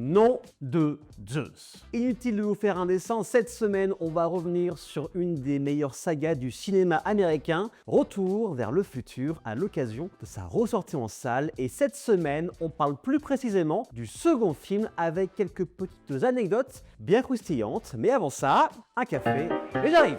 Nom de Zeus. Inutile de vous faire un dessin, cette semaine, on va revenir sur une des meilleures sagas du cinéma américain, Retour vers le futur, à l'occasion de sa ressortie en salle. Et cette semaine, on parle plus précisément du second film avec quelques petites anecdotes bien croustillantes. Mais avant ça, un café et j'arrive.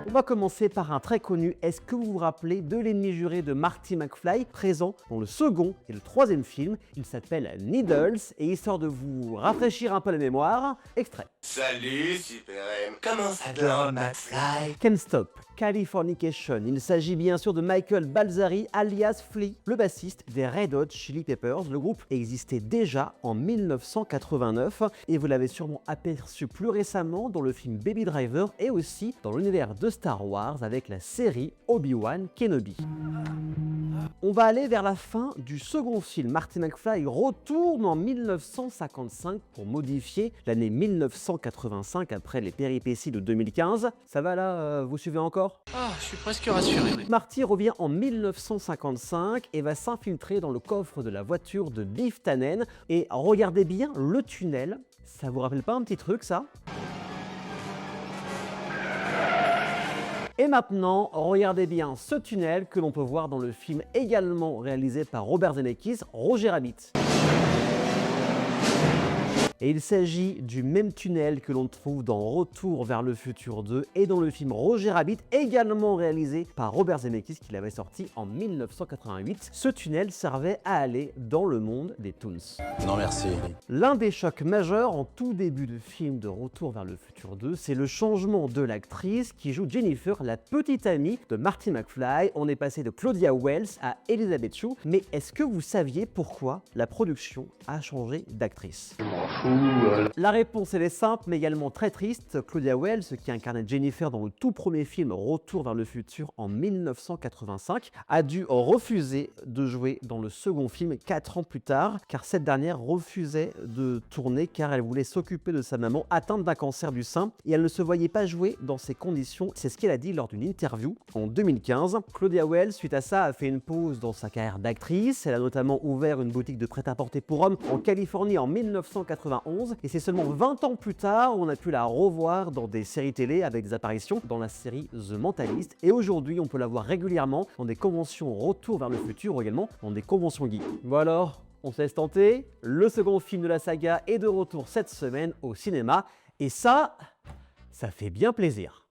On va commencer par un très connu. Est-ce que vous vous rappelez de l'ennemi juré de Marty McFly, présent dans le second et le troisième film? Il s'appelle Needles, et histoire de vous rafraîchir un peu la mémoire, extrait. Salut Super M, comment ça va McFly? Can't Stop, Californication. Il s'agit bien sûr de Michael Balzari, alias Flea, le bassiste des Red Hot Chili Peppers. Le groupe existait déjà en 1989 et vous l'avez sûrement aperçu plus récemment dans le film Baby Driver et aussi dans l'univers de Star Wars avec la série Obi-Wan Kenobi. On va aller vers la fin du second film. Marty McFly retourne en 1955 pour modifier l'année 1985 après les péripéties de 2015. Ça va là, vous suivez encore? Ah, je suis presque rassuré. Marty revient en 1955 et va s'infiltrer dans le coffre de la voiture de Biff Tannen. Et regardez bien le tunnel, ça vous rappelle pas un petit truc ça? Et maintenant, regardez bien ce tunnel que l'on peut voir dans le film également réalisé par Robert Zemeckis, Roger Rabbit. Et il s'agit du même tunnel que l'on trouve dans Retour vers le futur 2 et dans le film Roger Rabbit, également réalisé par Robert Zemeckis, qui l'avait sorti en 1988. Ce tunnel servait à aller dans le monde des Toons. Non merci. L'un des chocs majeurs en tout début de film de Retour vers le futur 2, c'est le changement de l'actrice qui joue Jennifer, la petite amie de Marty McFly. On est passé de Claudia Wells à Elizabeth Shue. Mais est-ce que vous saviez pourquoi la production a changé d'actrice? La réponse elle est simple mais également très triste. Claudia Wells, qui incarnait Jennifer dans le tout premier film Retour vers le futur en 1985, a dû refuser de jouer dans le second film 4 ans plus tard, car cette dernière refusait de tourner car elle voulait s'occuper de sa maman atteinte d'un cancer du sein et elle ne se voyait pas jouer dans ces conditions. C'est ce qu'elle a dit lors d'une interview en 2015. Claudia Wells, suite à ça, a fait une pause dans sa carrière d'actrice. Elle a notamment ouvert une boutique de prêt-à-porter pour hommes en Californie en 1991. Et c'est seulement 20 ans plus tard où on a pu la revoir dans des séries télé avec des apparitions dans la série The Mentalist. Et aujourd'hui, on peut la voir régulièrement dans des conventions Retour vers le futur ou également dans des conventions geeks. Voilà, alors, on se laisse tenter. Le second film de la saga est de retour cette semaine au cinéma. Et ça fait bien plaisir.